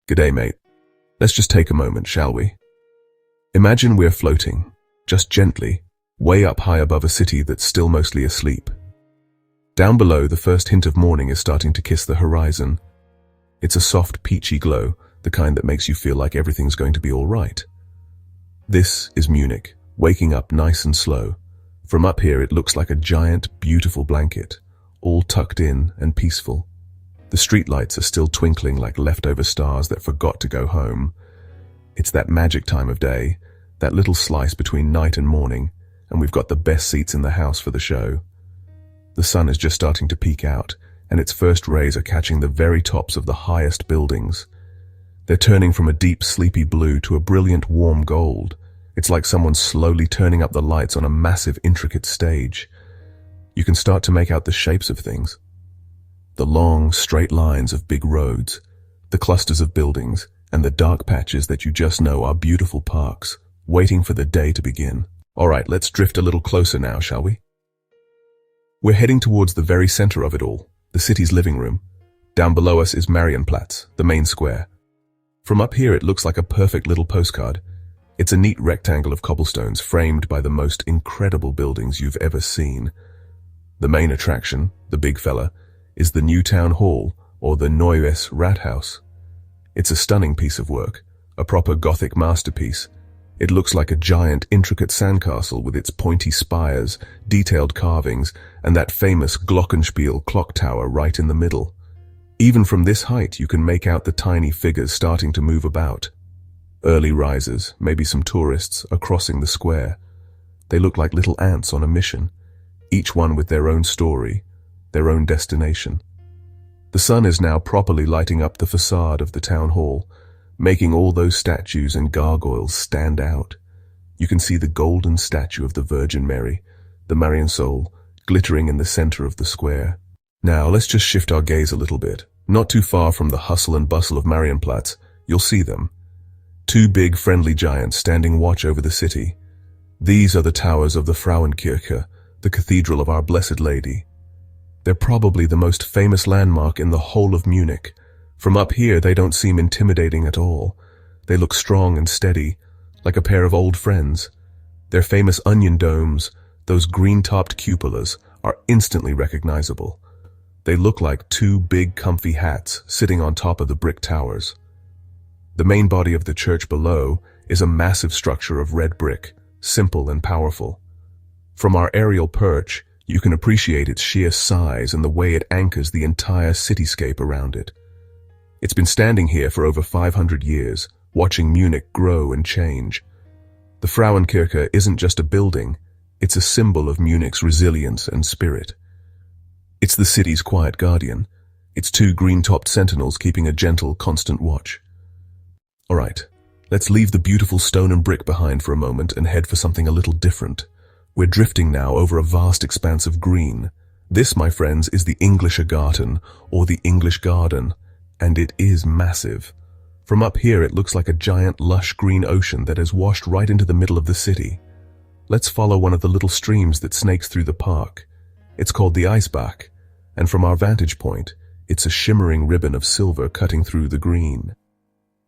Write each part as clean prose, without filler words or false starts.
G'day, mate. Let's just take a moment, shall we? Imagine we're floating, just gently, way up high above a city that's still mostly asleep. Down below, the first hint of morning is starting to kiss the horizon. It's a soft, peachy glow, the kind that makes you feel like everything's going to be all right. This is Munich, waking up nice and slow. From up here, it looks like a giant, beautiful blanket, all tucked in and peaceful. The streetlights are still twinkling like leftover stars that forgot to go home. It's that magic time of day, that little slice between night and morning, and we've got the best seats in the house for the show. The sun is just starting to peek out, and its first rays are catching the very tops of the highest buildings. They're turning from a deep, sleepy blue to a brilliant, warm gold. It's like someone's slowly turning up the lights on a massive, intricate stage. You can start to make out the shapes of things. The long, straight lines of big roads, the clusters of buildings, and the dark patches that you just know are beautiful parks, waiting for the day to begin. All right, let's drift a little closer now, shall we? We're heading towards the very center of it all, the city's living room. Down below us is Marienplatz, the main square. From up here, it looks like a perfect little postcard. It's a neat rectangle of cobblestones framed by the most incredible buildings you've ever seen. The main attraction, the big fella, is the new town hall, or the Neues Rathaus. It's a stunning piece of work, a proper Gothic masterpiece. It looks like a giant, intricate sandcastle with its pointy spires, detailed carvings, and that famous glockenspiel clock tower right in the middle. Even from this height, you can make out the tiny figures starting to move about. Early risers, maybe some tourists, are crossing the square. They look like little ants on a mission, each one with their own story, their own destination. The sun is now properly lighting up the facade of the town hall, making all those statues and gargoyles stand out. You can see the golden statue of the Virgin Mary, the Marian Soul, glittering in the center of the square. Now, let's just shift our gaze a little bit. Not too far from the hustle and bustle of Marienplatz, you'll see them. Two big, friendly giants standing watch over the city. These are the towers of the Frauenkirche, the Cathedral of Our Blessed Lady. They're probably the most famous landmark in the whole of Munich. From up here, they don't seem intimidating at all. They look strong and steady, like a pair of old friends. Their famous onion domes, those green-topped cupolas, are instantly recognizable. They look like two big, comfy hats sitting on top of the brick towers. The main body of the church below is a massive structure of red brick, simple and powerful. From our aerial perch, you can appreciate its sheer size and the way it anchors the entire cityscape around it. It's been standing here for over 500 years, watching Munich grow and change. The Frauenkirche isn't just a building, it's a symbol of Munich's resilience and spirit. It's the city's quiet guardian, its two green-topped sentinels keeping a gentle, constant watch. All right, let's leave the beautiful stone and brick behind for a moment and head for something a little different. We're drifting now over a vast expanse of green. This, my friends, is the Englischer Garten, or the English Garden, and it is massive. From up here, it looks like a giant, lush green ocean that has washed right into the middle of the city. Let's follow one of the little streams that snakes through the park. It's called the Eisbach, and from our vantage point, it's a shimmering ribbon of silver cutting through the green.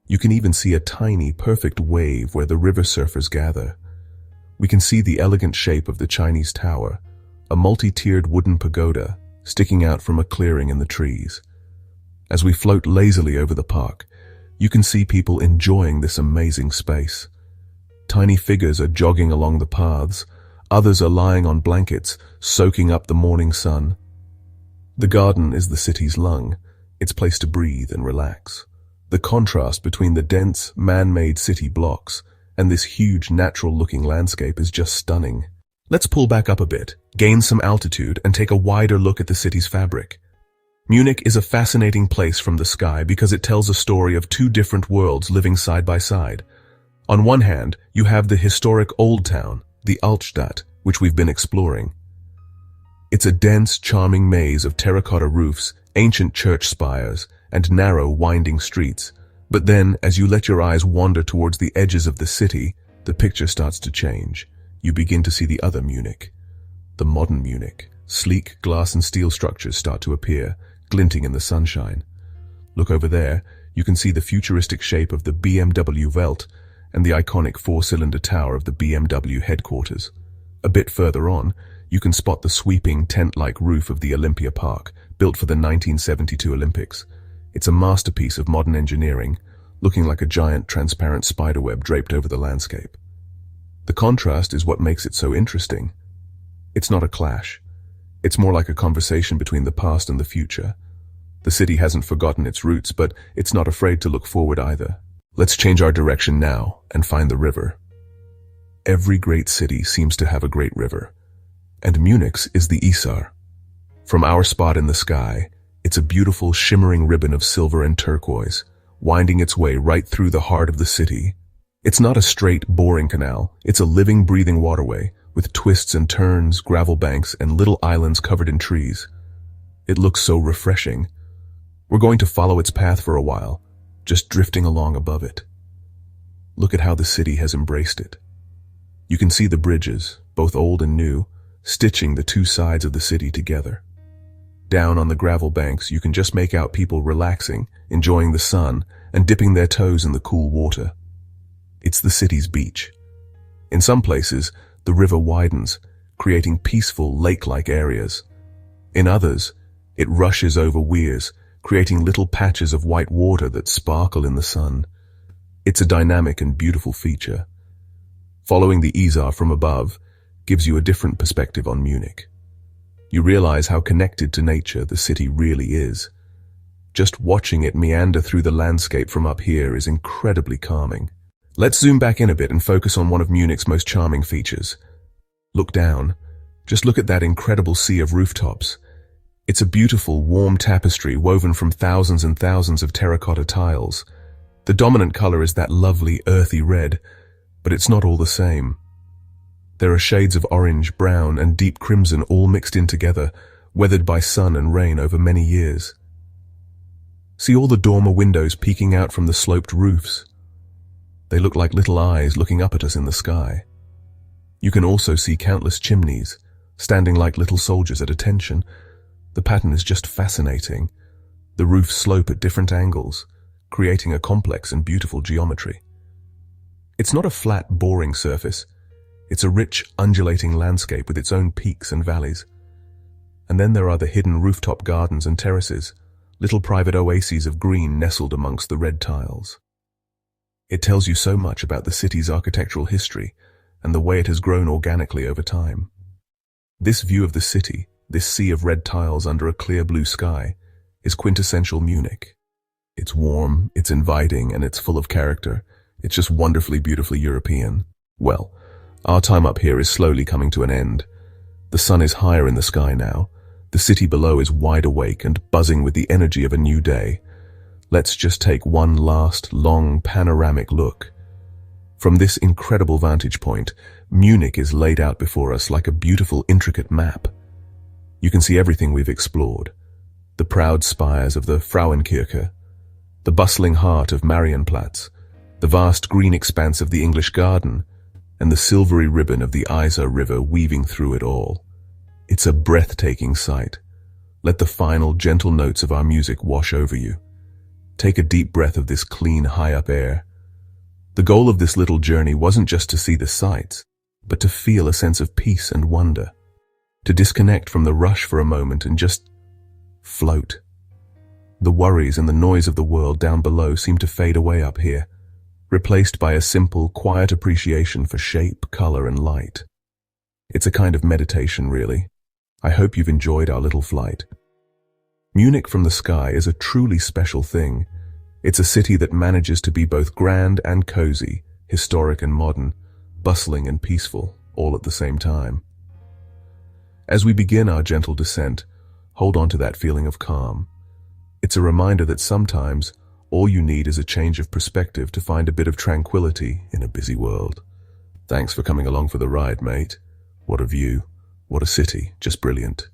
You can even see a tiny, perfect wave where the river surfers gather. We can see the elegant shape of the Chinese tower, a multi-tiered wooden pagoda sticking out from a clearing in the trees. As we float lazily over the park, you can see people enjoying this amazing space. Tiny figures are jogging along the paths, others are lying on blankets, soaking up the morning sun. The garden is the city's lung, its place to breathe and relax. The contrast between the dense, man-made city blocks and this huge, natural-looking landscape is just stunning. Let's pull back up a bit, gain some altitude, and take a wider look at the city's fabric. Munich is a fascinating place from the sky because it tells a story of two different worlds living side by side. On one hand, you have the historic Old Town, the Altstadt, which we've been exploring. It's a dense, charming maze of terracotta roofs, ancient church spires, and narrow, winding streets. But then, as you let your eyes wander towards the edges of the city, the picture starts to change. You begin to see the other Munich, the modern Munich. Sleek glass and steel structures start to appear, glinting in the sunshine. Look over there, You can see the futuristic shape of the BMW Welt and the iconic four-cylinder tower of the BMW headquarters. A bit further on, you can spot the sweeping tent-like roof of the Olympia Park, built for the 1972 Olympics. It's a masterpiece of modern engineering, looking like a giant transparent spiderweb draped over the landscape. The contrast is what makes it so interesting. It's not a clash. It's more like a conversation between the past and the future. The city hasn't forgotten its roots, but it's not afraid to look forward either. Let's change our direction now and find the river. Every great city seems to have a great river, and Munich's is the Isar. From our spot in the sky, it's a beautiful shimmering ribbon of silver and turquoise, winding its way right through the heart of the city. It's not a straight, boring canal. It's a living, breathing waterway with twists and turns, gravel banks, and little islands covered in trees. It looks so refreshing. We're going to follow its path for a while, just drifting along above it. Look at how the city has embraced it. You can see the bridges, both old and new, stitching the two sides of the city together. Down on the gravel banks, you can just make out people relaxing, enjoying the sun, and dipping their toes in the cool water. It's the city's beach. In some places, the river widens, creating peaceful lake-like areas. In others, it rushes over weirs, creating little patches of white water that sparkle in the sun. It's a dynamic and beautiful feature. Following the Isar from above gives you a different perspective on Munich. You realize how connected to nature the city really is. Just watching it meander through the landscape from up here is incredibly calming. Let's zoom back in a bit and focus on one of Munich's most charming features. Look down. Just look at that incredible sea of rooftops. It's a beautiful, warm tapestry woven from thousands and thousands of terracotta tiles. The dominant color is that lovely, earthy red, but it's not all the same. There are shades of orange, brown, and deep crimson all mixed in together, weathered by sun and rain over many years. See all the dormer windows peeking out from the sloped roofs. They look like little eyes looking up at us in the sky. You can also see countless chimneys, standing like little soldiers at attention. The pattern is just fascinating. The roofs slope at different angles, creating a complex and beautiful geometry. It's not a flat, boring surface. It's a rich, undulating landscape with its own peaks and valleys. And then there are the hidden rooftop gardens and terraces, little private oases of green nestled amongst the red tiles. It tells you so much about the city's architectural history and the way it has grown organically over time. This view of the city, this sea of red tiles under a clear blue sky, is quintessential Munich. It's warm, it's inviting, and it's full of character. It's just wonderfully, beautifully European. Well, our time up here is slowly coming to an end. The sun is higher in the sky now. The city below is wide awake and buzzing with the energy of a new day. Let's just take one last, long, panoramic look. From this incredible vantage point, Munich is laid out before us like a beautiful, intricate map. You can see everything we've explored. The proud spires of the Frauenkirche, the bustling heart of Marienplatz, the vast green expanse of the English Garden, and the silvery ribbon of the Isar River weaving through it all. It's a breathtaking sight. Let the final, gentle notes of our music wash over you. Take a deep breath of this clean, high-up air. The goal of this little journey wasn't just to see the sights, but to feel a sense of peace and wonder, to disconnect from the rush for a moment and just float. The worries and the noise of the world down below seem to fade away up here, replaced by a simple, quiet appreciation for shape, color, and light. It's a kind of meditation, really. I hope you've enjoyed our little flight. Munich from the sky is a truly special thing. It's a city that manages to be both grand and cozy, historic and modern, bustling and peaceful, all at the same time. As we begin our gentle descent, hold on to that feeling of calm. It's a reminder that sometimes all you need is a change of perspective to find a bit of tranquility in a busy world. Thanks for coming along for the ride, mate. What a view. What a city. Just brilliant.